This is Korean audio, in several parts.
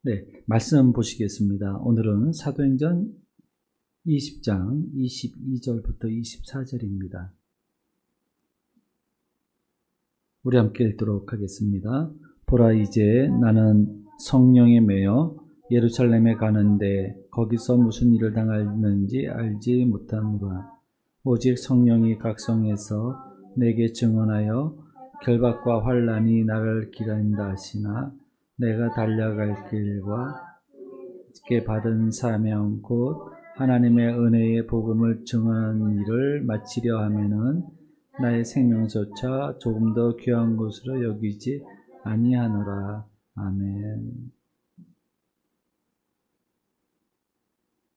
네, 말씀 보시겠습니다. 오늘은 사도행전 20장 22절부터 24절입니다. 우리 함께 읽도록 하겠습니다. 보라, 이제 나는 성령에 매여 예루살렘에 가는데 거기서 무슨 일을 당하는지 알지 못하노라. 오직 성령이 각 성에서 내게 증언하여 결박과 환난이 나를 기다린다 하시나, 내가 달려갈 길과 게 받은 사명 곧 하나님의 은혜의 복음을 증언하는 일을 마치려 하면은 나의 생명조차 조금 더 귀한 것으로 여기지 아니하노라. 아멘.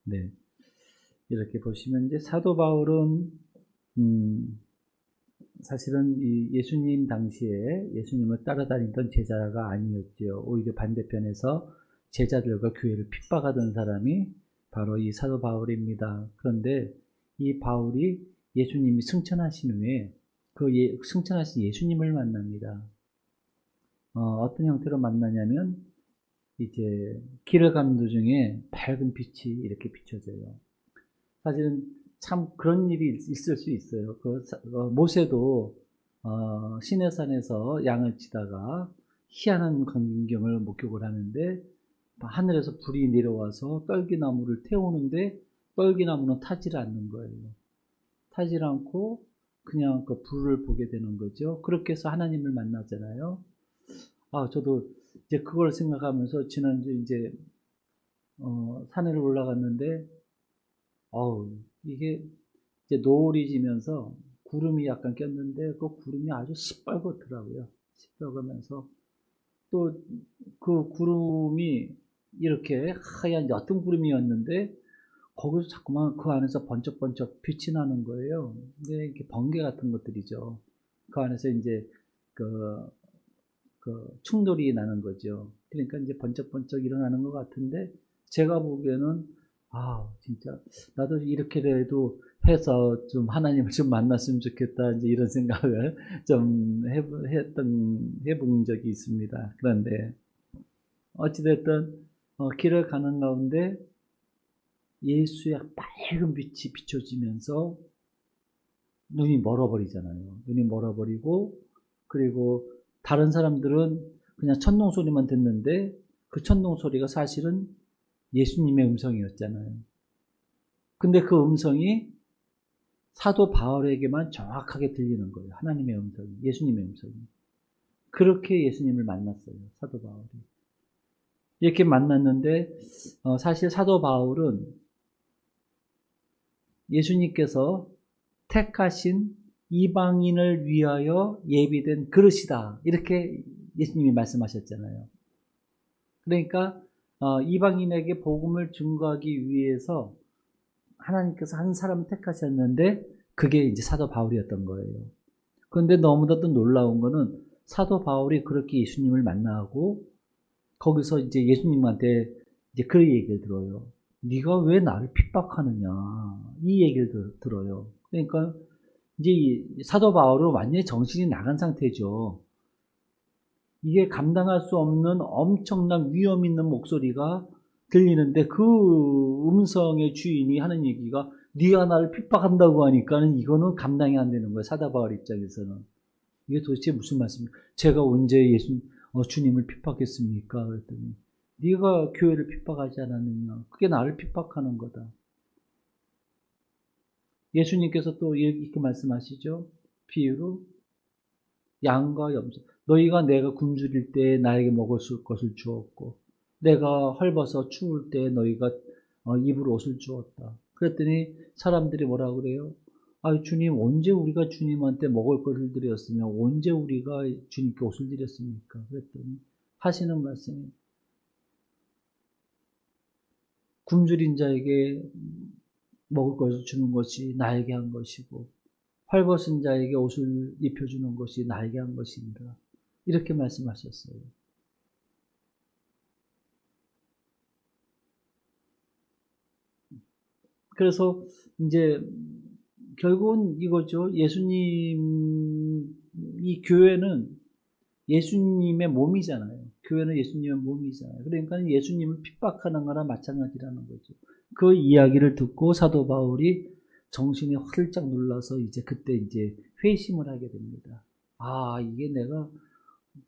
네, 이렇게 보시면 이제 사도 바울은 사실은 이 예수님 당시에 예수님을 따라다니던 제자가 아니었죠. 오히려 반대편에서 제자들과 교회를 핍박하던 사람이 바로 이 사도 바울입니다. 그런데 이 바울이 예수님이 승천하신 후에 승천하신 예수님을 만납니다. 어떤 형태로 만나냐면 이제 길을 가는 도중에 밝은 빛이 이렇게 비춰져요. 사실은 참 그런 일이 있을 수 있어요. 모세도 시내산에서 양을 치다가 희한한 광경을 목격을 하는데 하늘에서 불이 내려와서 떨기나무를 태우는데 떨기나무는 타지를 않는 거예요. 타지 않고 그냥 그 불을 보게 되는 거죠. 그렇게 해서 하나님을 만나잖아요. 저도 이제 그걸 생각하면서 지난주 이제 산을 올라갔는데 이게 이제 노을이 지면서 구름이 약간 꼈는데 그 구름이 아주 시뻘겋더라고요. 시뻘겋면서 또 그 구름이 이렇게 하얀 옅은 구름이었는데 거기서 자꾸만 그 안에서 번쩍번쩍 빛이 나는 거예요. 근데 이렇게 번개 같은 것들이죠. 그 안에서 이제 그 충돌이 나는 거죠. 그러니까 이제 번쩍번쩍 일어나는 것 같은데 제가 보기에는 진짜 나도 이렇게라도 해서 좀 하나님을 좀 만났으면 좋겠다, 이제 이런 생각을 좀 해본 적이 있습니다. 그런데 어찌됐든 길을 가는 가운데 예수의 밝은 빛이 비춰지면서 눈이 멀어버리잖아요. 눈이 멀어버리고, 그리고 다른 사람들은 그냥 천둥 소리만 듣는데 그 천둥 소리가 사실은 예수님의 음성이었잖아요. 근데 그 음성이 사도 바울에게만 정확하게 들리는 거예요. 하나님의 음성이, 예수님의 음성이. 그렇게 예수님을 만났어요, 사도 바울이. 이렇게 만났는데 사실 사도 바울은 예수님께서 택하신 이방인을 위하여 예비된 그릇이다, 이렇게 예수님이 말씀하셨잖아요. 그러니까 이방인에게 복음을 증거하기 위해서 하나님께서 한 사람을 택하셨는데 그게 이제 사도 바울이었던 거예요. 그런데 너무나도 놀라운 거는 사도 바울이 그렇게 예수님을 만나고 거기서 이제 예수님한테 이제 그 얘기를 들어요. 네가 왜 나를 핍박하느냐, 이 얘기를 들어요. 그러니까 이제 사도 바울은 완전히 정신이 나간 상태죠. 이게 감당할 수 없는 엄청난 위험 있는 목소리가 들리는데 그 음성의 주인이 하는 얘기가 네가 나를 핍박한다고 하니까는 이거는 감당이 안 되는 거예요. 사도 바울 입장에서는. 이게 도대체 무슨 말씀입니까? 제가 언제 주님을 핍박했습니까? 그랬더니 네가 교회를 핍박하지 않았느냐. 그게 나를 핍박하는 거다. 예수님께서 또 이렇게 말씀하시죠. 비유로 양과 염소. 너희가 내가 굶주릴 때 나에게 먹을 것을 주었고 내가 헐벗어 추울 때 너희가 입을 옷을 주었다. 그랬더니 사람들이 뭐라 그래요? 주님, 언제 우리가 주님한테 먹을 것을 드렸으며 언제 우리가 주님께 옷을 드렸습니까? 그랬더니 하시는 말씀이 굶주린 자에게 먹을 것을 주는 것이 나에게 한 것이고 헐벗은 자에게 옷을 입혀주는 것이 나에게 한 것입니다. 이렇게 말씀하셨어요. 그래서 이제 결국은 이거죠. 이 교회는 예수님의 몸이잖아요. 교회는 예수님의 몸이잖아요. 그러니까 예수님을 핍박하는 거나 마찬가지라는 거죠. 그 이야기를 듣고 사도 바울이 정신이 활짝 놀라서 이제 그때 이제 회심을 하게 됩니다. 아, 이게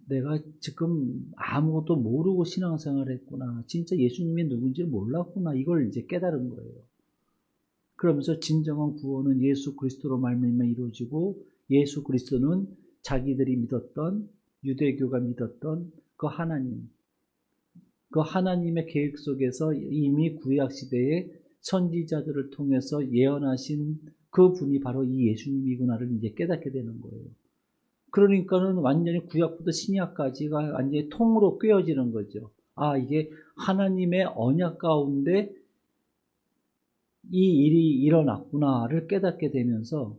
내가 지금 아무것도 모르고 신앙생활을 했구나. 진짜 예수님이 누군지 몰랐구나. 이걸 이제 깨달은 거예요. 그러면서 진정한 구원은 예수 그리스도로 말미암아 이루어지고 예수 그리스도는 자기들이 믿었던 유대교가 믿었던 그 하나님의 계획 속에서 이미 구약 시대에 선지자들을 통해서 예언하신 그 분이 바로 이 예수님이구나를 이제 깨닫게 되는 거예요. 그러니까는 완전히 구약부터 신약까지가 완전히 통으로 꿰어지는 거죠. 아, 이게 하나님의 언약 가운데 이 일이 일어났구나를 깨닫게 되면서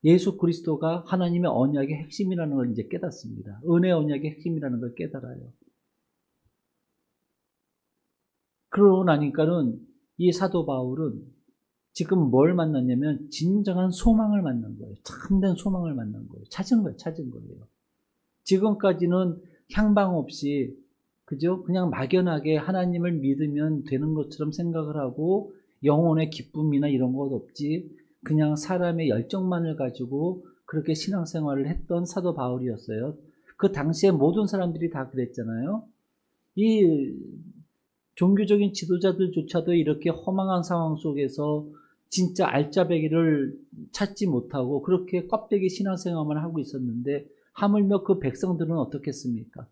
예수 그리스도가 하나님의 언약의 핵심이라는 걸 이제 깨닫습니다. 은혜 언약의 핵심이라는 걸 깨달아요. 그러고 나니까는 이 사도 바울은 지금 뭘 만났냐면 진정한 소망을 만난 거예요. 참된 소망을 만난 거예요. 찾은 거예요. 지금까지는 향방 없이 그죠? 그냥 막연하게 하나님을 믿으면 되는 것처럼 생각을 하고 영혼의 기쁨이나 이런 것 없지 그냥 사람의 열정만을 가지고 그렇게 신앙생활을 했던 사도 바울이었어요. 그 당시에 모든 사람들이 다 그랬잖아요. 이 종교적인 지도자들조차도 이렇게 허망한 상황 속에서 진짜 알짜배기를 찾지 못하고 그렇게 껍데기 신앙생활만 하고 있었는데 하물며 그 백성들은 어떻겠습니까?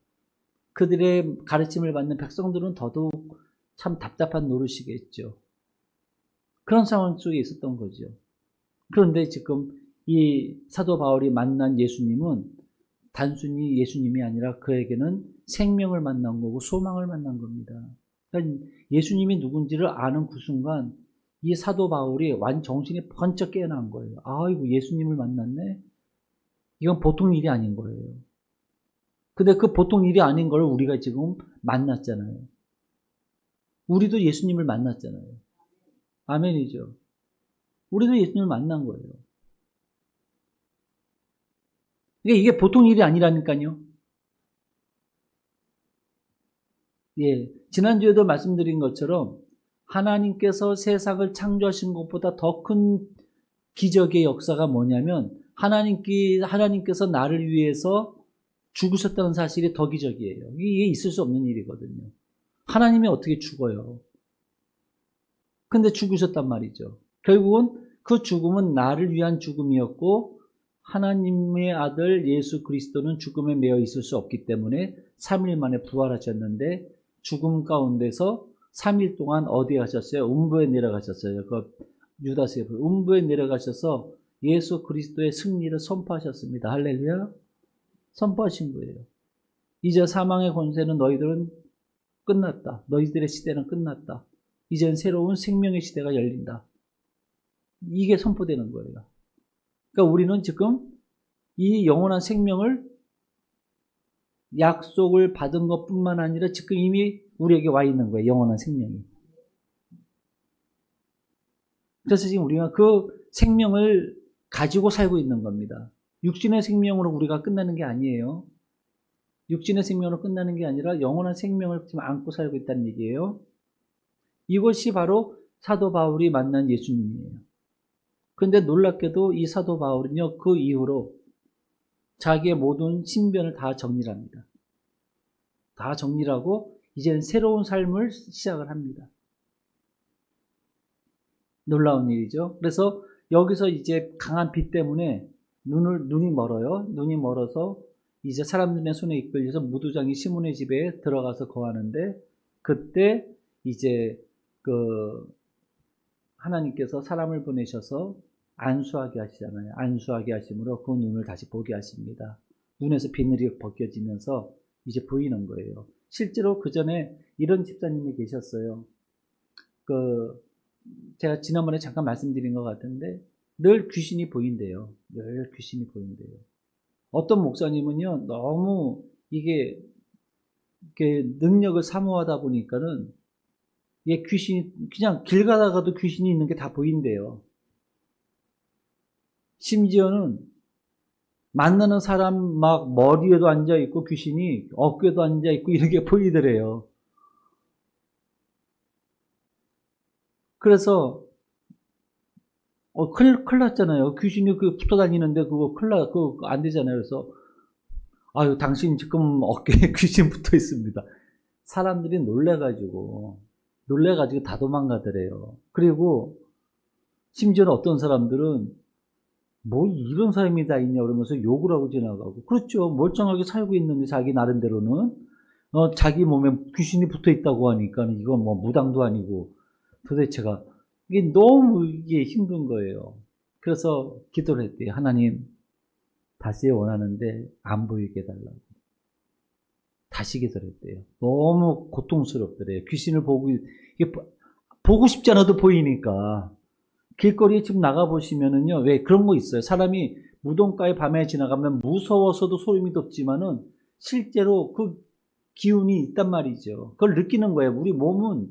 그들의 가르침을 받는 백성들은 더더욱 참 답답한 노릇이겠죠. 그런 상황 속에 있었던 거죠. 그런데 지금 이 사도 바울이 만난 예수님은 단순히 예수님이 아니라 그에게는 생명을 만난 거고 소망을 만난 겁니다. 그러니까 예수님이 누군지를 아는 그 순간 이 사도 바울이 정신이 번쩍 깨어난 거예요. 아이고 예수님을 만났네? 이건 보통 일이 아닌 거예요. 근데 그 보통 일이 아닌 걸 우리가 지금 만났잖아요. 우리도 예수님을 만났잖아요. 아멘이죠. 우리도 예수님을 만난 거예요. 이게 보통 일이 아니라니까요. 예, 지난주에도 말씀드린 것처럼 하나님께서 세상을 창조하신 것보다 더 큰 기적의 역사가 뭐냐면 하나님께서 나를 위해서 죽으셨다는 사실이 더 기적이에요. 이게 있을 수 없는 일이거든요. 하나님이 어떻게 죽어요? 근데 죽으셨단 말이죠. 결국은 그 죽음은 나를 위한 죽음이었고 하나님의 아들 예수 그리스도는 죽음에 매여 있을 수 없기 때문에 3일 만에 부활하셨는데 죽음 가운데서 3일 동안 어디 가셨어요? 음부에 내려가셨어요. 그 유다스의 음부에 내려가셔서 예수 그리스도의 승리를 선포하셨습니다. 할렐루야. 선포하신 거예요. 이제 사망의 권세는 너희들은 끝났다. 너희들의 시대는 끝났다. 이젠 새로운 생명의 시대가 열린다. 이게 선포되는 거예요. 그러니까 우리는 지금 이 영원한 생명을 약속을 받은 것뿐만 아니라 지금 이미 우리에게 와 있는 거예요. 영원한 생명이. 그래서 지금 우리가 그 생명을 가지고 살고 있는 겁니다. 육신의 생명으로 우리가 끝나는 게 아니에요. 육신의 생명으로 끝나는 게 아니라 영원한 생명을 지금 안고 살고 있다는 얘기예요. 이것이 바로 사도 바울이 만난 예수님이에요. 그런데 놀랍게도 이 사도 바울은요, 그 이후로 자기의 모든 신변을 다 정리를 합니다. 다 정리를 하고 이제는 새로운 삶을 시작을 합니다. 놀라운 일이죠. 그래서 여기서 이제 강한 빛 때문에 눈이 멀어요. 눈이 멀어서 이제 사람들의 손에 이끌려서 무두장이 시몬의 집에 들어가서 거하는데 그때 이제 그 하나님께서 사람을 보내셔서 안수하게 하시잖아요. 안수하게 하심으로 그 눈을 다시 보게 하십니다. 눈에서 비늘이 벗겨지면서 이제 보이는 거예요. 실제로 그 전에 이런 집사님이 계셨어요. 제가 지난번에 잠깐 말씀드린 것 같은데 늘 귀신이 보인대요. 늘 귀신이 보인대요. 어떤 목사님은요, 너무 이게 능력을 사모하다 보니까는 이게 귀신이 그냥 길 가다가도 귀신이 있는 게 다 보인대요. 심지어는 만나는 사람 막 머리에도 앉아있고 귀신이 어깨에도 앉아있고 이렇게 보이더래요. 그래서 큰일 났잖아요. 귀신이 붙어 다니는데 그거 그거 안 되잖아요. 그래서 아유, 당신 지금 어깨에 귀신 붙어 있습니다. 사람들이 놀래가지고 다 도망가더래요. 그리고 심지어는 어떤 사람들은 뭐 이런 사람이 다 있냐 그러면서 욕을 하고 지나가고. 그렇죠. 멀쩡하게 살고 있는데 자기 나름대로는 자기 몸에 귀신이 붙어 있다고 하니까 이건 뭐 무당도 아니고 도대체가 이게 너무 이게 힘든 거예요. 그래서 기도를 했대요. 하나님, 다시 원하는데 안 보이게 해달라고. 다시 기도를 했대요. 너무 고통스럽더래요. 귀신을 보고 싶지 않아도 보이니까. 길거리에 지금 나가보시면은요, 왜 그런 거 있어요. 사람이 무덤가에 밤에 지나가면 무서워서도 소름이 돋지만은 실제로 그 기운이 있단 말이죠. 그걸 느끼는 거예요. 우리 몸은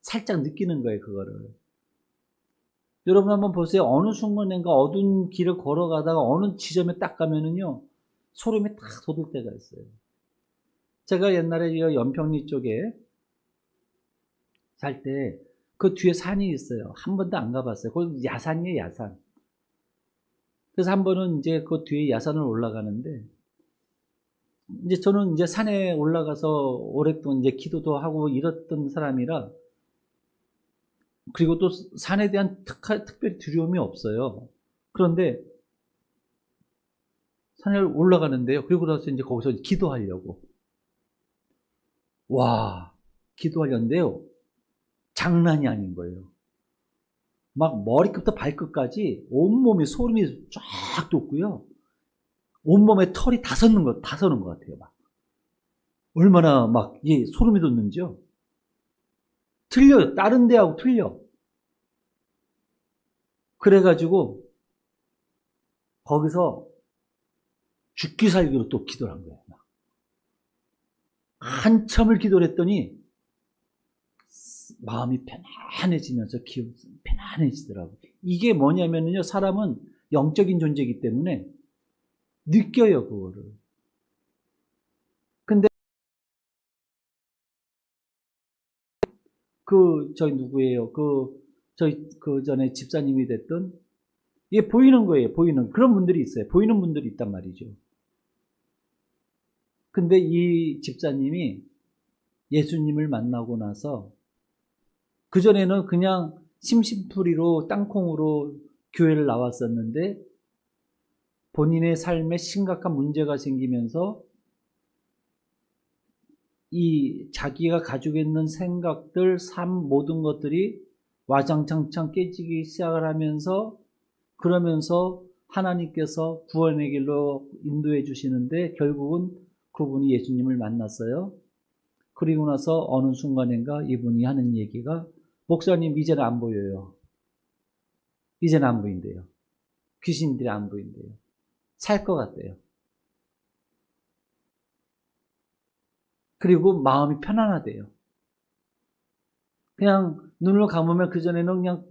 살짝 느끼는 거예요, 그거를. 여러분 한번 보세요. 어느 순간인가 어두운 길을 걸어가다가 어느 지점에 딱 가면은요, 소름이 딱 돋을 때가 있어요. 제가 옛날에 연평리 쪽에 살 때 그 뒤에 산이 있어요. 한 번도 안 가봤어요. 그건 야산이에요, 야산. 그래서 한 번은 이제 그 뒤에 야산을 올라가는데, 이제 저는 이제 산에 올라가서 오랫동안 이제 기도도 하고 이랬던 사람이라, 그리고 또 산에 대한 특별히 두려움이 없어요. 그런데 산에 올라가는데요. 그리고 나서 이제 거기서 기도하려고. 와, 기도하려는데요. 장난이 아닌 거예요. 막 머리끝부터 발끝까지 온몸에 소름이 쫙 돋고요. 온몸에 털이 다 서는 것 같아요. 막. 얼마나 막, 소름이 돋는지요. 틀려요. 다른 데하고 틀려. 그래가지고, 거기서 죽기 살기로 또 기도를 한 거예요. 막. 한참을 기도를 했더니, 마음이 편안해지면서 기분이 편안해지더라고요. 이게 뭐냐면요. 사람은 영적인 존재이기 때문에 느껴요, 그거를. 근데 저희 누구예요? 저희 전에 집사님이 됐던, 이게 보이는 거예요. 보이는. 그런 분들이 있어요. 보이는 분들이 있단 말이죠. 근데 이 집사님이 예수님을 만나고 나서 그전에는 그냥 심심풀이로 땅콩으로 교회를 나왔었는데 본인의 삶에 심각한 문제가 생기면서 이 자기가 가지고 있는 생각들, 삶 모든 것들이 와장창창 깨지기 시작을 하면서 그러면서 하나님께서 구원의 길로 인도해 주시는데 결국은 그분이 예수님을 만났어요. 그리고 나서 어느 순간인가 이분이 하는 얘기가 목사님 이제는 안 보여요. 이제는 안 보인대요. 귀신들이 안 보인대요. 살 것 같대요. 그리고 마음이 편안하대요. 그냥 눈을 감으면 그전에는 그냥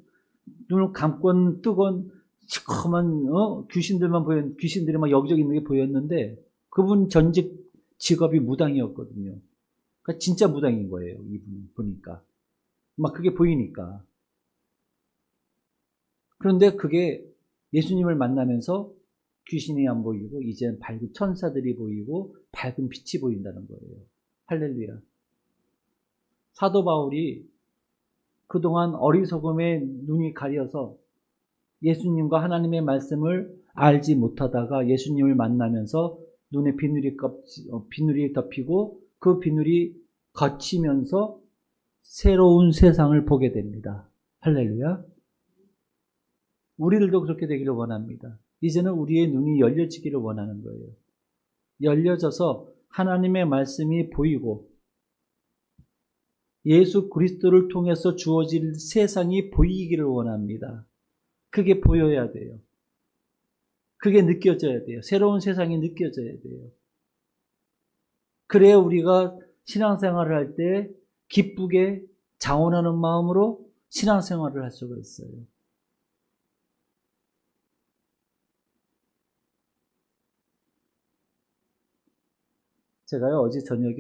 눈을 감건 뜨건 시커먼 귀신들이 막 여기저기 있는 게 보였는데 그분 전직 직업이 무당이었거든요. 그러니까 진짜 무당인 거예요. 이분 보니까. 막 그게 보이니까. 그런데 그게 예수님을 만나면서 귀신이 안 보이고 이제는 밝은 천사들이 보이고 밝은 빛이 보인다는 거예요. 할렐루야. 사도 바울이 그동안 어리석음에 눈이 가려서 예수님과 하나님의 말씀을 알지 못하다가 예수님을 만나면서 눈에 비늘이 덮이고 그 비늘이 걷히면서 새로운 세상을 보게 됩니다. 할렐루야. 우리들도 그렇게 되기를 원합니다. 이제는 우리의 눈이 열려지기를 원하는 거예요. 열려져서 하나님의 말씀이 보이고 예수 그리스도를 통해서 주어질 세상이 보이기를 원합니다. 그게 보여야 돼요. 그게 느껴져야 돼요. 새로운 세상이 느껴져야 돼요. 그래야 우리가 신앙생활을 할 때 기쁘게 자원하는 마음으로 신앙생활을 할 수가 있어요. 제가요, 어제 저녁에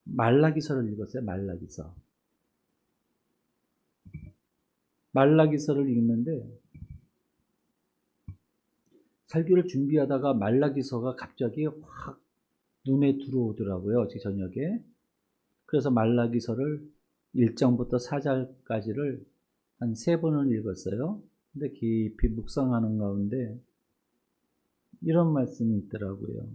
말라기서를 읽었어요. 말라기서. 말라기서를 읽는데, 설교를 준비하다가 말라기서가 갑자기 확 눈에 들어오더라고요. 어제 저녁에. 그래서 말라기서를 1장부터 4장까지를 한 3번을 읽었어요. 근데 깊이 묵상하는 가운데 이런 말씀이 있더라고요.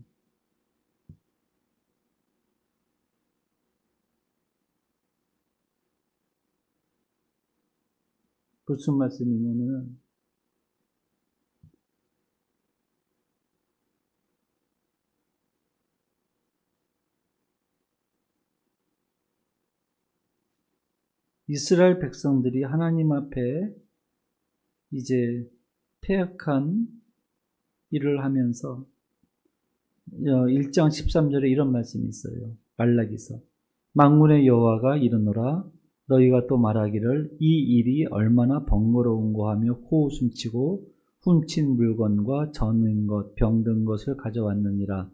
무슨 말씀이냐면, 이스라엘 백성들이 하나님 앞에 이제 패역한 일을 하면서 1장 13절에 이런 말씀이 있어요. 말라기서. 만군의 여호와가 이르노라 너희가 또 말하기를 이 일이 얼마나 번거로운고 하며 코웃음치고 훔친 물건과 저는 것 병든 것을 가져왔느니라.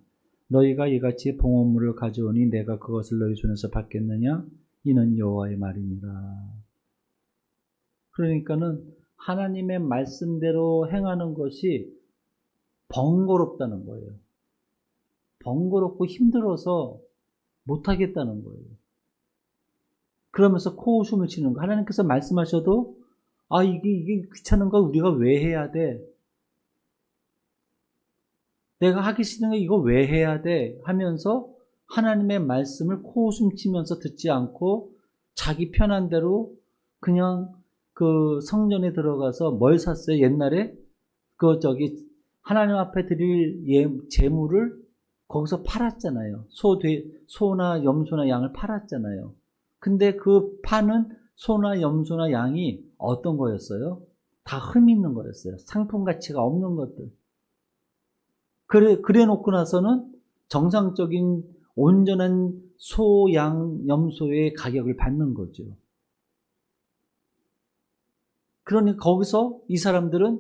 너희가 이같이 봉헌물을 가져오니 내가 그것을 너희 손에서 받겠느냐? 이는 여호와의 말이니라. 그러니까는 하나님의 말씀대로 행하는 것이 번거롭다는 거예요. 번거롭고 힘들어서 못하겠다는 거예요. 그러면서 코웃음을 치는 거. 하나님께서 말씀하셔도 이게 귀찮은 거 우리가 왜 해야 돼? 내가 하기 싫은 거 이거 왜 해야 돼? 하면서 하나님의 말씀을 코웃음 치면서 듣지 않고 자기 편한 대로 그냥 그 성전에 들어가서 뭘 샀어요? 옛날에 하나님 앞에 드릴 제물을 거기서 팔았잖아요. 소나 염소나 양을 팔았잖아요. 근데 그 파는 소나 염소나 양이 어떤 거였어요? 다 흠 있는 거였어요. 상품 가치가 없는 것들. 그래 놓고 나서는 정상적인 온전한 소, 양, 염소의 가격을 받는 거죠. 그러니 거기서 이 사람들은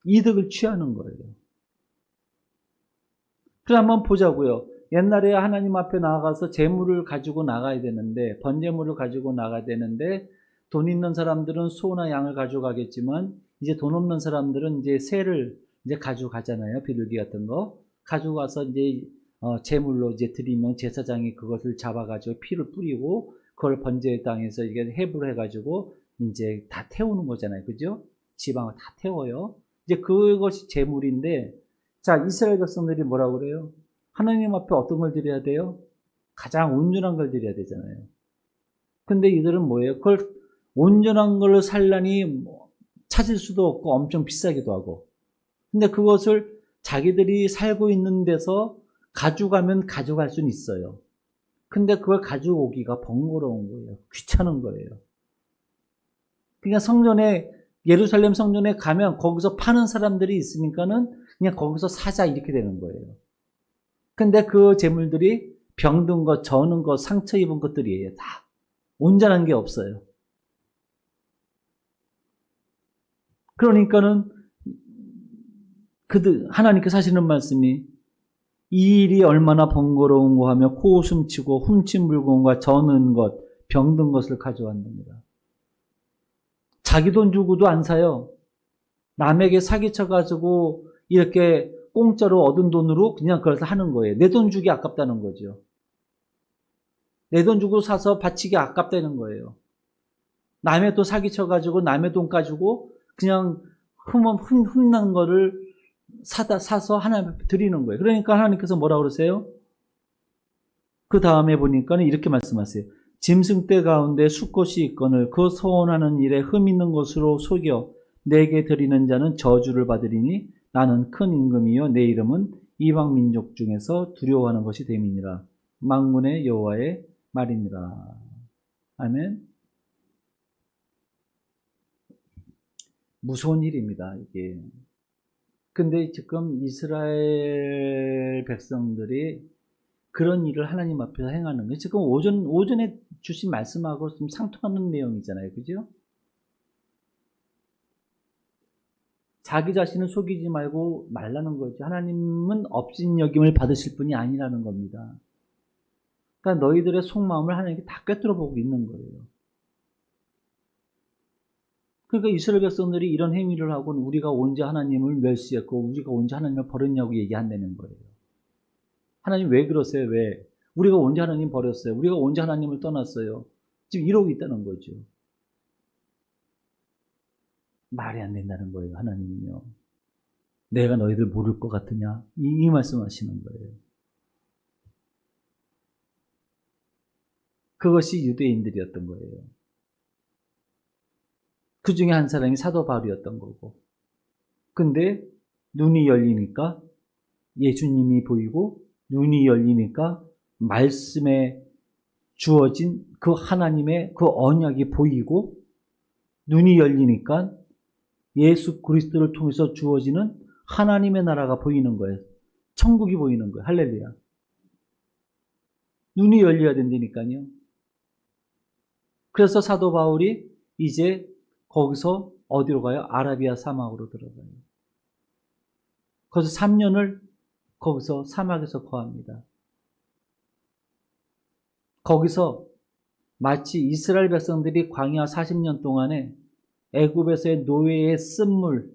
이득을 취하는 거예요. 그럼 한번 보자고요. 옛날에 하나님 앞에 나아가서 재물을 가지고 나가야 되는데, 번제물을 가지고 나가야 되는데, 돈 있는 사람들은 소나 양을 가져가겠지만, 이제 돈 없는 사람들은 이제 새를 이제 가져가잖아요. 비둘기 같은 거. 가져가서 이제, 제물로 이제 드리면 제사장이 그것을 잡아가지고 피를 뿌리고, 그걸 번제 땅에서 이게 해부를 해가지고, 이제 다 태우는 거잖아요. 그죠? 지방을 다 태워요. 이제 그것이 제물인데, 자, 이스라엘 백성들이 뭐라고 그래요? 하나님 앞에 어떤 걸 드려야 돼요? 가장 온전한 걸 드려야 되잖아요. 근데 이들은 뭐예요? 그걸 온전한 걸로 살라니 찾을 수도 없고 엄청 비싸기도 하고. 근데 그것을 자기들이 살고 있는 데서 가져가면 가져갈 수는 있어요. 근데 그걸 가져오기가 번거로운 거예요. 귀찮은 거예요. 그러니까 예루살렘 성전에 가면 거기서 파는 사람들이 있으니까는 그냥 거기서 사자 이렇게 되는 거예요. 근데 그 재물들이 병든 것, 저는 것, 상처 입은 것들이에요. 다. 온전한 게 없어요. 그러니까는 하나님께서 하시는 말씀이 이 일이 얼마나 번거로운고 하며 코웃음치고 훔친 물건과 저는 것, 병든 것을 가져왔느니라. 자기 돈 주고도 안 사요. 남에게 사기쳐가지고 이렇게 공짜로 얻은 돈으로 그냥 그걸 하는 거예요. 내 돈 주기 아깝다는 거죠. 내 돈 주고 사서 바치기 아깝다는 거예요. 남의 돈 사기쳐가지고 남의 돈 가지고 그냥 흠난 거를 사서 하나님 앞에 드리는 거예요. 그러니까 하나님께서 뭐라고 그러세요? 그 다음에 보니까 이렇게 말씀하세요. 짐승떼 가운데 수컷이 있거늘 그 소원하는 일에 흠 있는 것으로 속여 내게 드리는 자는 저주를 받으리니 나는 큰 임금이요 내 이름은 이방 민족 중에서 두려워하는 것이 됨이니라. 만군의 여호와의 말이니라. 아멘. 무서운 일입니다, 이게. 근데 지금 이스라엘 백성들이 그런 일을 하나님 앞에서 행하는 거예요. 지금 오전에 주신 말씀하고 좀 상통하는 내용이잖아요. 그죠? 자기 자신을 속이지 말고 말라는 거죠. 하나님은 업신여김을 받으실 분이 아니라는 겁니다. 그러니까 너희들의 속마음을 하나님께 다 꿰뚫어 보고 있는 거예요. 그러니까 이스라엘 백성들이 이런 행위를 하고는 우리가 언제 하나님을 멸시했고 우리가 언제 하나님을 버렸냐고 얘기한다는 거예요. 하나님 왜 그러세요? 왜? 우리가 언제 하나님 버렸어요? 우리가 언제 하나님을 떠났어요? 지금 이러고 있다는 거죠. 말이 안 된다는 거예요. 하나님은요. 내가 너희들 모를 것 같으냐? 이 말씀하시는 거예요. 그것이 유대인들이었던 거예요. 그 중에 한 사람이 사도 바울이었던 거고. 근데 눈이 열리니까 예수님이 보이고 눈이 열리니까 말씀에 주어진 그 하나님의 그 언약이 보이고 눈이 열리니까 예수 그리스도를 통해서 주어지는 하나님의 나라가 보이는 거예요. 천국이 보이는 거예요. 할렐루야. 눈이 열려야 된다니까요. 그래서 사도 바울이 이제 거기서 어디로 가요? 아라비아 사막으로 들어가요. 거기서 3년을 거기서 사막에서 거합니다. 거기서 마치 이스라엘 백성들이 광야 40년 동안에 애굽에서의 노예의 쓴물을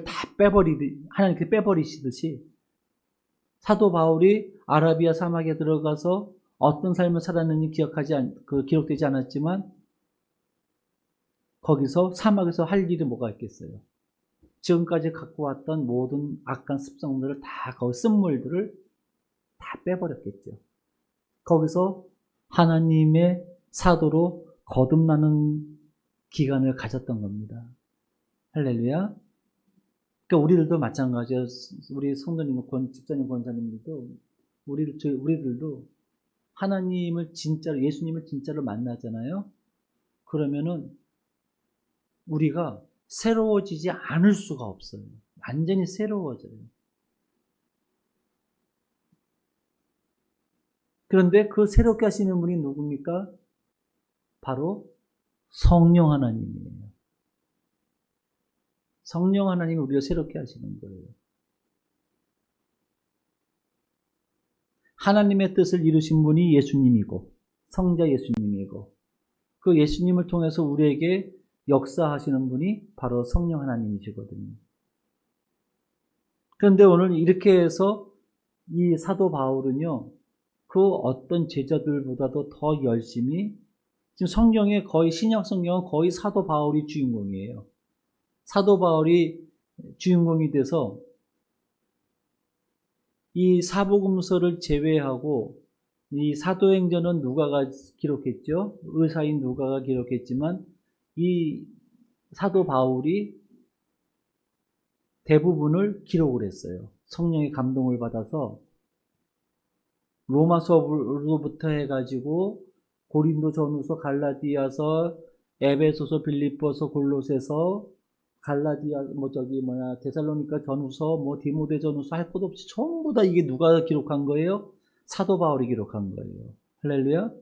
다 하나님께 빼버리시듯이 사도 바울이 아라비아 사막에 들어가서 어떤 삶을 살았는지 기록되지 않았지만 거기서 사막에서 할 일이 뭐가 있겠어요? 지금까지 갖고 왔던 모든 악한 습성들을 다 거기 쓴물들을 다 빼버렸겠죠. 거기서 하나님의 사도로 거듭나는 기간을 가졌던 겁니다. 할렐루야. 그러니까 우리들도 마찬가지예요. 우리 성도님, 집사님, 권사님들도 우리들도 하나님을 진짜로, 예수님을 진짜로 만나잖아요. 그러면은 우리가 새로워지지 않을 수가 없어요. 완전히 새로워져요. 그런데 그 새롭게 하시는 분이 누굽니까? 바로 성령 하나님이에요. 성령 하나님이 우리를 새롭게 하시는 거예요. 하나님의 뜻을 이루신 분이 예수님이고 성자 예수님이고 그 예수님을 통해서 우리에게 역사하시는 분이 바로 성령 하나님이시거든요. 그런데 오늘 이렇게 해서 이 사도 바울은요, 그 어떤 제자들보다도 더 열심히, 지금 성경에 거의 신약 성경은 거의 사도 바울이 주인공이에요. 사도 바울이 주인공이 돼서 이 사복음서를 제외하고 이 사도행전은 누가가 기록했죠. 의사인 누가가 기록했지만 이 사도 바울이 대부분을 기록을 했어요. 성령의 감동을 받아서 로마서로부터 해가지고 고린도 전후서, 갈라디아서, 에베소서, 빌립보서, 골로새서, 데살로니가 전후서, 디모데 전후서 할 것 없이 전부 다 이게 누가 기록한 거예요? 사도 바울이 기록한 거예요. 할렐루야.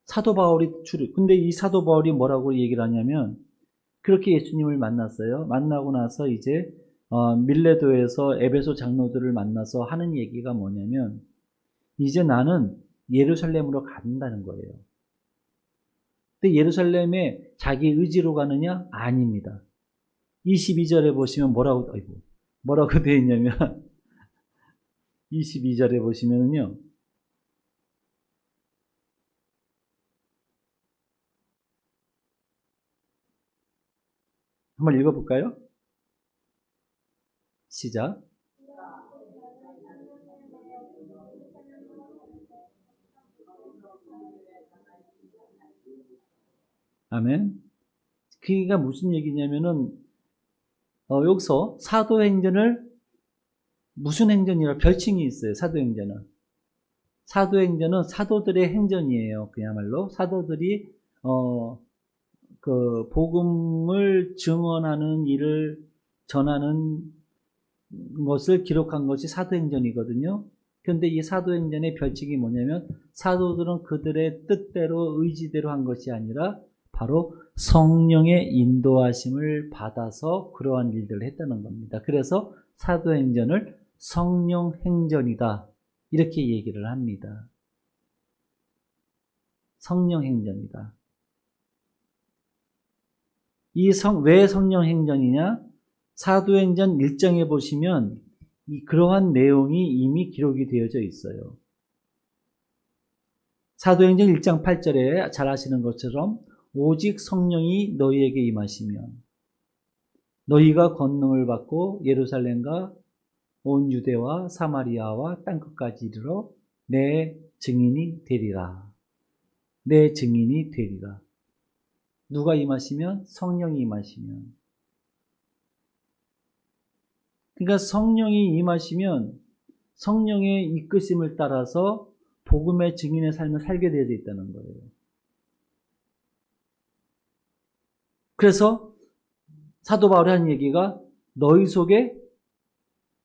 사도 바울이 근데 이 사도 바울이 뭐라고 얘기를 하냐면, 그렇게 예수님을 만났어요. 만나고 나서 이제 밀레도에서 에베소 장로들을 만나서 하는 얘기가 뭐냐면, 이제 나는 예루살렘으로 간다는 거예요. 근데 예루살렘에 자기 의지로 가느냐? 아닙니다. 22절에 보시면 뭐라고 되어 있냐면 22절에 보시면은요, 한번 읽어볼까요? 시작. 아멘. 그게 무슨 얘기냐면은 여기서 사도행전을 무슨 행전이라 별칭이 있어요. 사도행전은 사도들의 행전이에요. 그야말로 사도들이 그 복음을 증언하는 일을 전하는 것을 기록한 것이 사도행전이거든요. 그런데 이 사도행전의 별칭이 뭐냐면, 사도들은 그들의 뜻대로 의지대로 한 것이 아니라 바로 성령의 인도하심을 받아서 그러한 일들을 했다는 겁니다. 그래서 사도행전을 성령행전이다 이렇게 얘기를 합니다. 성령행전이다. 왜 성령행전이냐? 사도행전 1장에 보시면 그러한 내용이 이미 기록이 되어져 있어요. 사도행전 1장 8절에 잘 아시는 것처럼 오직 성령이 너희에게 임하시면 너희가 권능을 받고 예루살렘과 온 유대와 사마리아와 땅끝까지 이르러 내 증인이 되리라. 내 증인이 되리라. 누가 임하시면? 성령이 임하시면. 그러니까 성령이 임하시면 성령의 이끄심을 따라서 복음의 증인의 삶을 살게 되어 있다는 거예요. 그래서 사도 바울이 한 얘기가 너희 속에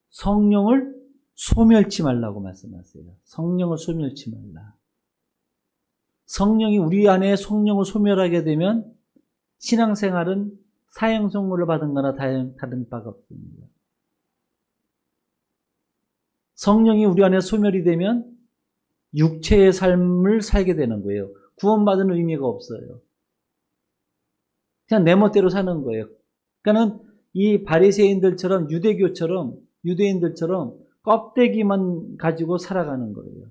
성령을 소멸치 말라고 말씀하세요. 성령을 소멸치 말라. 성령이 우리 안에 성령을 소멸하게 되면 신앙생활은 사형 선고를 받은 거나 다른 바가 없습니다. 성령이 우리 안에 소멸이 되면 육체의 삶을 살게 되는 거예요. 구원받은 의미가 없어요. 그냥 내 멋대로 사는 거예요. 그러니까는 이 바리새인들처럼 유대인들처럼 껍데기만 가지고 살아가는 거예요.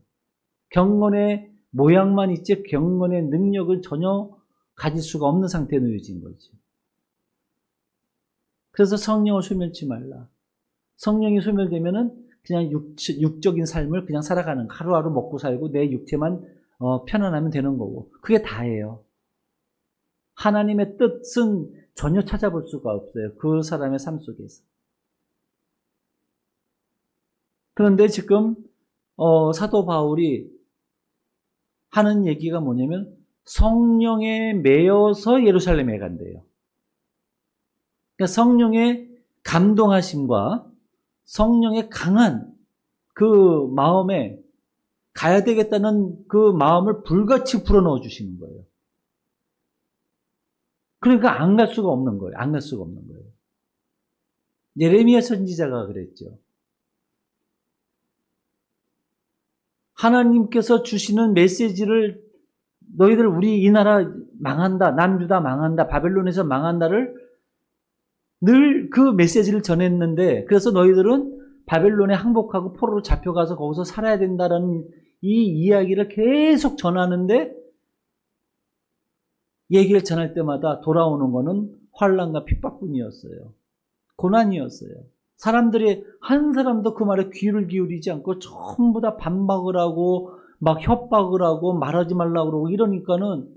경건의 모양만 있지 경건의 능력을 전혀 가질 수가 없는 상태에 놓여진 거죠. 그래서 성령을 소멸치 말라. 성령이 소멸되면은 그냥 육적인 삶을 그냥 살아가는, 하루하루 먹고 살고 내 육체만 편안하면 되는 거고, 그게 다예요. 하나님의 뜻은 전혀 찾아볼 수가 없어요. 그 사람의 삶 속에서. 그런데 지금 사도 바울이 하는 얘기가 뭐냐면 성령에 매여서 예루살렘에 간대요. 그러니까 성령의 감동하심과 성령의 강한 그 마음에 가야 되겠다는 그 마음을 불같이 불어넣어 주시는 거예요. 그러니까 안 갈 수가 없는 거예요. 안 갈 수가 없는 거예요. 예레미야 선지자가 그랬죠. 하나님께서 주시는 메시지를 너희들 우리 이 나라 망한다, 남유다 망한다, 바벨론에서 망한다를 늘 그 메시지를 전했는데, 그래서 너희들은 바벨론에 항복하고 포로로 잡혀가서 거기서 살아야 된다라는 이 이야기를 계속 전하는데, 얘기를 전할 때마다 돌아오는 거는 환난과 핍박뿐이었어요. 고난이었어요. 사람들이 한 사람도 그 말에 귀를 기울이지 않고 전부 다 반박을 하고 막 협박을 하고 말하지 말라고 그러고 이러니까는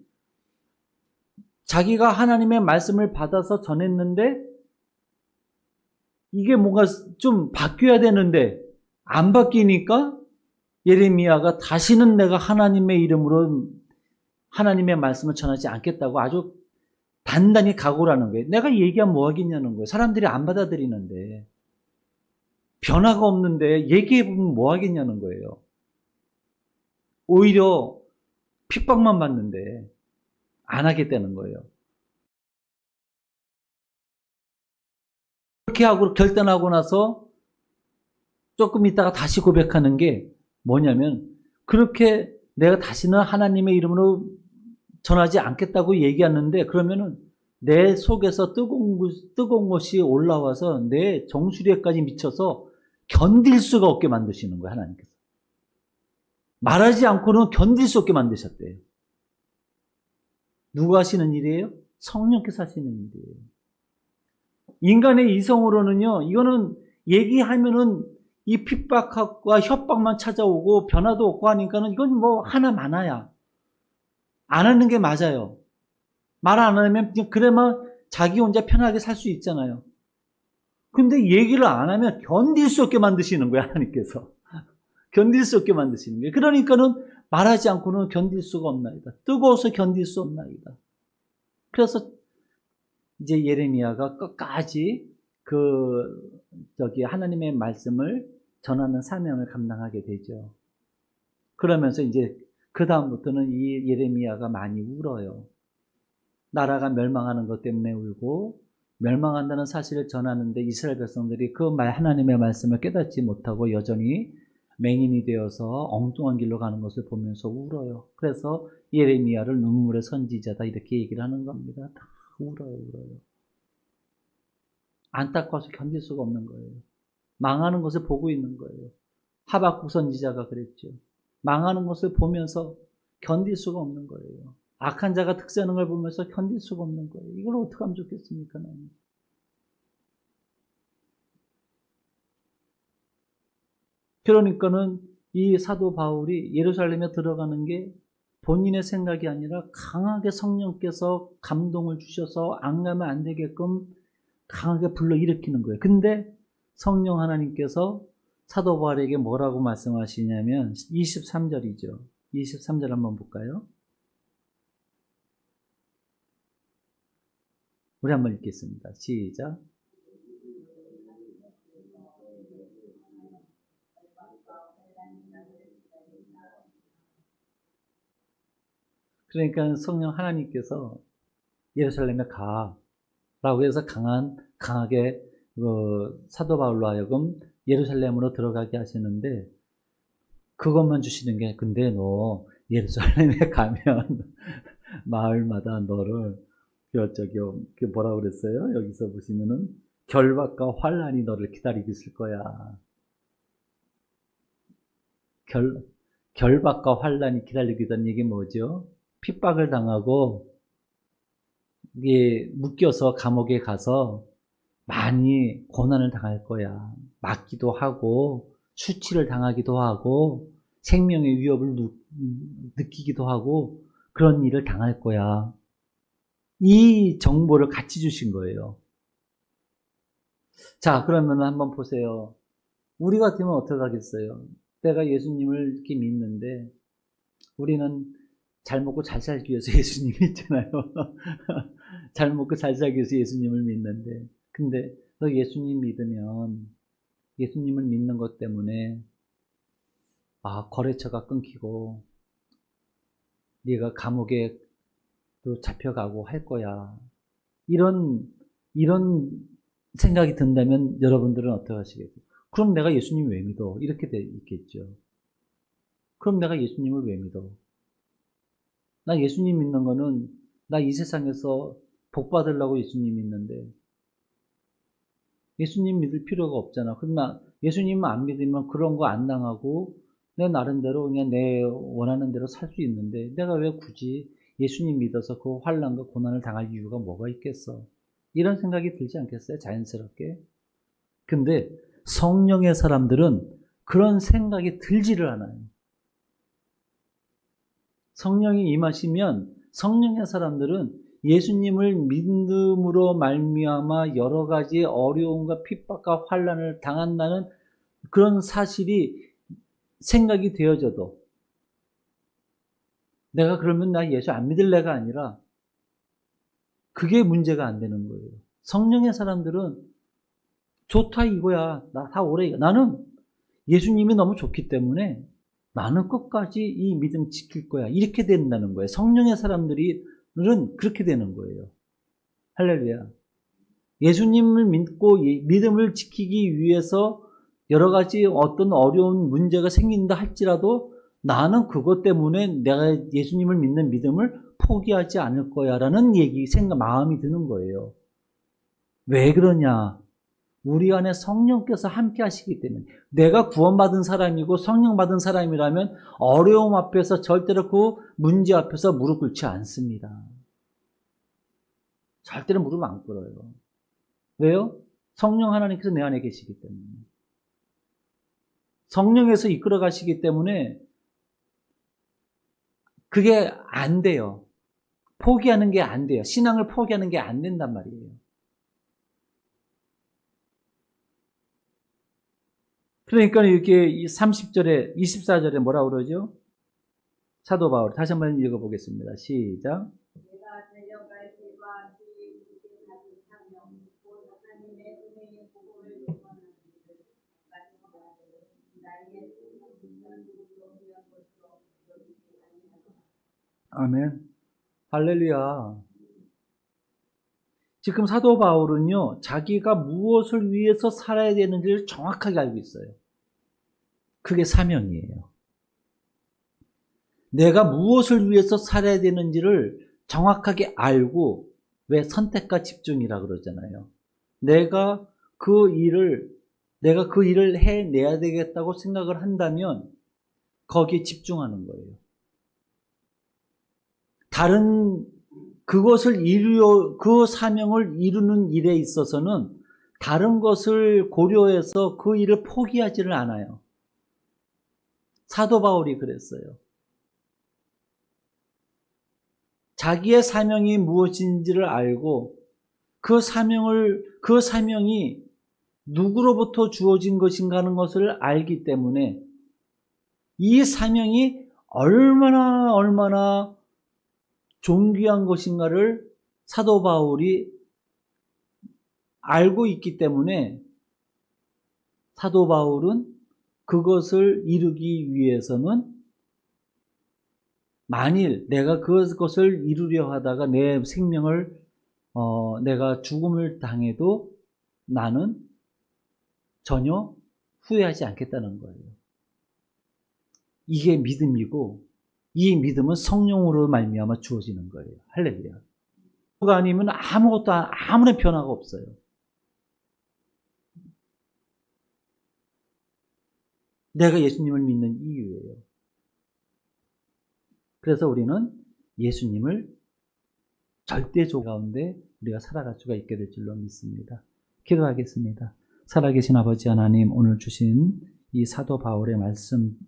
자기가 하나님의 말씀을 받아서 전했는데 이게 뭔가 좀 바뀌어야 되는데 안 바뀌니까 예레미야가 다시는 내가 하나님의 이름으로 하나님의 말씀을 전하지 않겠다고 아주 단단히 각오를 하는 거예요. 내가 얘기하면 뭐 하겠냐는 거예요. 사람들이 안 받아들이는데, 변화가 없는데 얘기해보면 뭐 하겠냐는 거예요. 오히려 핍박만 받는데 안 하겠다는 거예요. 그렇게 하고 결단하고 나서 조금 있다가 다시 고백하는 게 뭐냐면, 그렇게 내가 다시는 하나님의 이름으로 전하지 않겠다고 얘기하는데, 그러면은 내 속에서 뜨거운 것이 올라와서 내 정수리에까지 미쳐서 견딜 수가 없게 만드시는 거예요, 하나님께서. 말하지 않고는 견딜 수 없게 만드셨대요. 누가 하시는 일이에요? 성령께서 하시는 일이에요. 인간의 이성으로는요, 이거는 얘기하면은 이 핍박과 협박만 찾아오고 변화도 없고 하니까는 이건 뭐 하나 많아야. 안 하는 게 맞아요. 말 안 하면 그냥 그래만 자기 혼자 편하게 살 수 있잖아요. 근데 얘기를 안 하면 견딜 수 없게 만드시는 거예요, 하나님께서. 견딜 수 없게 만드시는 거예요. 그러니까는 말하지 않고는 견딜 수가 없나이다. 뜨거워서 견딜 수 없나이다. 그래서 이제 예레미야가 끝까지 하나님의 말씀을 전하는 사명을 감당하게 되죠. 그러면서 이제 그 다음부터는 이 예레미야가 많이 울어요. 나라가 멸망하는 것 때문에 울고 멸망한다는 사실을 전하는데 이스라엘 백성들이 그 하나님의 말씀을 깨닫지 못하고 여전히 맹인이 되어서 엉뚱한 길로 가는 것을 보면서 울어요. 그래서 예레미야를 눈물의 선지자다 이렇게 얘기를 하는 겁니다. 다 울어요. 안타까워서 견딜 수가 없는 거예요. 망하는 것을 보고 있는 거예요. 하박국 선지자가 그랬죠. 망하는 것을 보면서 견딜 수가 없는 거예요. 악한 자가 득세하는 걸 보면서 견딜 수가 없는 거예요. 이걸 어떻게 하면 좋겠습니까? 나는. 그러니까는 이 사도 바울이 예루살렘에 들어가는 게 본인의 생각이 아니라 강하게 성령께서 감동을 주셔서 안 가면 안 되게끔 강하게 불러일으키는 거예요. 근데 성령 하나님께서 사도 바울에게 뭐라고 말씀하시냐면 23절이죠. 23절 한번 볼까요? 우리 한번 읽겠습니다. 시작. 그러니까 성령 하나님께서 예루살렘에 가라고 해서 강하게 사도 바울로 하여금 예루살렘으로 들어가게 하시는데 그것만 주시는 게 근데 너 예루살렘에 가면 마을마다 너를 뭐라고 그랬어요? 여기서 보시면은 결박과 환란이 너를 기다리고 있을 거야. 결박과 환란이 기다리고 있다는 얘기 뭐죠? 핍박을 당하고 이게 묶여서 감옥에 가서 많이 고난을 당할 거야. 맞기도 하고 수치를 당하기도 하고 생명의 위협을 느끼기도 하고 그런 일을 당할 거야. 이 정보를 같이 주신 거예요. 자, 그러면 한번 보세요. 우리 같으면 어떻게 하겠어요? 내가 예수님을 이렇게 믿는데 우리는 잘 먹고 잘 살기 위해서 예수님이 있잖아요. 잘 먹고 잘 살기 위해서 예수님을 믿는데 근데 너 예수님 믿으면 예수님을 믿는 것 때문에 거래처가 끊기고 네가 감옥에 또 잡혀가고 할 거야. 이런 생각이 든다면 여러분들은 어떻게 하시겠어요? 그럼 내가 예수님 왜 믿어? 이렇게 돼 있겠죠. 그럼 내가 예수님을 왜 믿어? 나 예수님 믿는 거는 나 이 세상에서 복 받으려고 예수님 믿는데 예수님 믿을 필요가 없잖아. 그러나 예수님만 안 믿으면 그런 거 안 당하고 내 나름대로 그냥 내 원하는 대로 살 수 있는데 내가 왜 굳이 예수님 믿어서 그 환난과 고난을 당할 이유가 뭐가 있겠어? 이런 생각이 들지 않겠어요? 자연스럽게. 근데 성령의 사람들은 그런 생각이 들지를 않아요. 성령이 임하시면 성령의 사람들은 예수님을 믿음으로 말미암아 여러 가지 어려움과 핍박과 환난을 당한다는 그런 사실이 생각이 되어져도 내가 그러면 나 예수 안 믿을래가 아니라 그게 문제가 안 되는 거예요. 성령의 사람들은 좋다 이거야. 나 다 오래 나는 예수님이 너무 좋기 때문에 나는 끝까지 이 믿음 지킬 거야. 이렇게 된다는 거예요. 성령의 사람들은 그렇게 되는 거예요. 할렐루야. 예수님을 믿고 믿음을 지키기 위해서 여러 가지 어떤 어려운 문제가 생긴다 할지라도 나는 그것 때문에 내가 예수님을 믿는 믿음을 포기하지 않을 거야 라는 마음이 드는 거예요. 왜 그러냐? 우리 안에 성령께서 함께 하시기 때문에 내가 구원받은 사람이고 성령 받은 사람이라면 어려움 앞에서 절대로 그 문제 앞에서 무릎 꿇지 않습니다. 절대로 무릎 안 꿇어요. 왜요? 성령 하나님께서 내 안에 계시기 때문에. 성령에서 이끌어 가시기 때문에 그게 안 돼요. 포기하는 게 안 돼요. 신앙을 포기하는 게 안 된단 말이에요. 그러니까 이렇게 30절에 24절에 뭐라고 그러죠? 사도 바울 다시 한번 읽어보겠습니다. 시작. 내가 데려갈 길과 주의 뜻에 가득하며 곧 하나님의 은혜의 복음을 전하는 일을 나의 생명으로 위한 것으로 여기지 아니하노라. 아멘. 할렐루야. 지금 사도 바울은요, 자기가 무엇을 위해서 살아야 되는지를 정확하게 알고 있어요. 그게 사명이에요. 내가 무엇을 위해서 살아야 되는지를 정확하게 알고, 왜 선택과 집중이라 그러잖아요. 내가 그 일을 해내야 되겠다고 생각을 한다면 거기에 집중하는 거예요. 그 사명을 이루는 일에 있어서는 다른 것을 고려해서 그 일을 포기하지를 않아요. 사도 바울이 그랬어요. 자기의 사명이 무엇인지를 알고 그 사명이 누구로부터 주어진 것인가 하는 것을 알기 때문에 이 사명이 얼마나 존귀한 것인가를 사도 바울이 알고 있기 때문에 사도 바울은 그것을 이루기 위해서는 만일 내가 그것을 이루려 하다가 내 생명을 내가 죽음을 당해도 나는 전혀 후회하지 않겠다는 거예요. 이게 믿음이고 이 믿음은 성령으로 말미암아 주어지는 거예요. 할렐루야. 그가 아니면 아무런 변화가 없어요. 내가 예수님을 믿는 이유예요. 그래서 우리는 예수님을 절대적 가운데 우리가 살아갈 수가 있게 될 줄로 믿습니다. 기도하겠습니다. 살아계신 아버지 하나님, 오늘 주신 이 사도 바울의 말씀,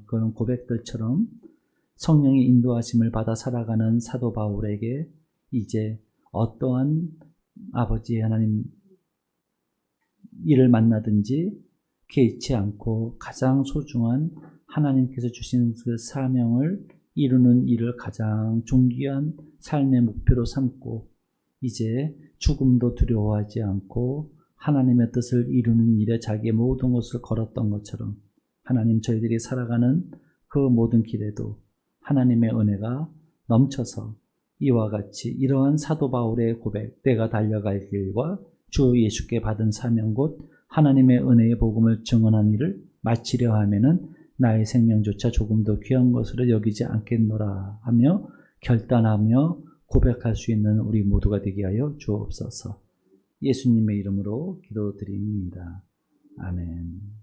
그런 고백들처럼 성령의 인도하심을 받아 살아가는 사도 바울에게 이제 어떠한 아버지 하나님 일을 만나든지 개의치 않고 가장 소중한 하나님께서 주신 그 사명을 이루는 일을 가장 존귀한 삶의 목표로 삼고 이제 죽음도 두려워하지 않고 하나님의 뜻을 이루는 일에 자기의 모든 것을 걸었던 것처럼 하나님, 저희들이 살아가는 그 모든 길에도 하나님의 은혜가 넘쳐서 이와 같이 이러한 사도 바울의 고백, 내가 달려갈 길과 주 예수께 받은 사명 곧 하나님의 은혜의 복음을 증언한 일을 마치려 하면은 나의 생명조차 조금도 귀한 것으로 여기지 않겠노라 하며 결단하며 고백할 수 있는 우리 모두가 되게 하여 주옵소서. 예수님의 이름으로 기도드립니다. 아멘.